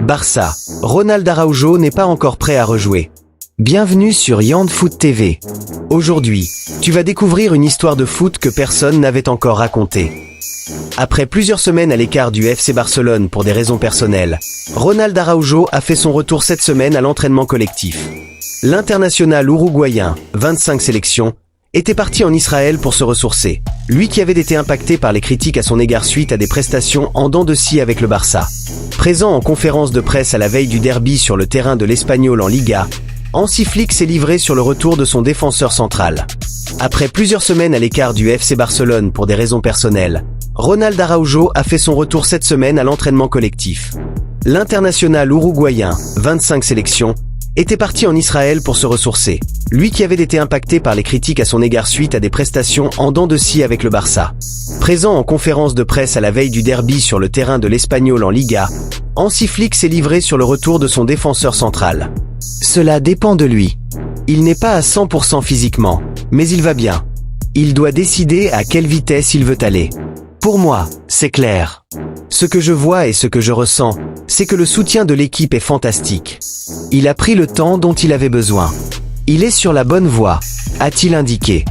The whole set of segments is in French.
Barça. Ronald Araujo n'est pas encore prêt à rejouer. Bienvenue sur YandFoot TV. Aujourd'hui, tu vas découvrir une histoire de foot que personne n'avait encore racontée. Après plusieurs semaines à l'écart du FC Barcelone pour des raisons personnelles, Ronald Araujo a fait son retour cette semaine à l'entraînement collectif. L'international uruguayen, 25 sélections, était parti en Israël pour se ressourcer. Lui qui avait été impacté par les critiques à son égard suite à des prestations en dents de scie avec le Barça. Présent en conférence de presse à la veille du derby sur le terrain de l'Espagnol en Liga, Hansi Flick s'est livré sur le retour de son défenseur central. Après plusieurs semaines à l'écart du FC Barcelone pour des raisons personnelles, Ronald Araujo a fait son retour cette semaine à l'entraînement collectif. L'international uruguayen, 25 sélections, était parti en Israël pour se ressourcer. Lui qui avait été impacté par les critiques à son égard suite à des prestations en dents de scie avec le Barça. Présent en conférence de presse à la veille du derby sur le terrain de l'Espagnol en Liga, Hansi Flick s'est livré sur le retour de son défenseur central. Cela dépend de lui. Il n'est pas à 100% physiquement, mais il va bien. Il doit décider à quelle vitesse il veut aller. Pour moi, c'est clair. Ce que je vois et ce que je ressens, c'est que le soutien de l'équipe est fantastique. Il a pris le temps dont il avait besoin. Il est sur la bonne voie, a-t-il indiqué.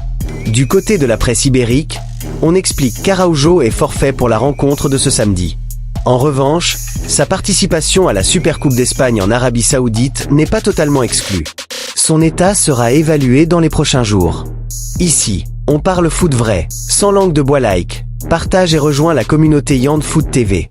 Du côté de la presse ibérique, on explique qu'Araujo est forfait pour la rencontre de ce samedi. En revanche, sa participation à la Supercoupe d'Espagne en Arabie Saoudite n'est pas totalement exclue. Son état sera évalué dans les prochains jours. Ici, on parle foot vrai, sans langue de bois. Partage et rejoins la communauté YandFoot TV.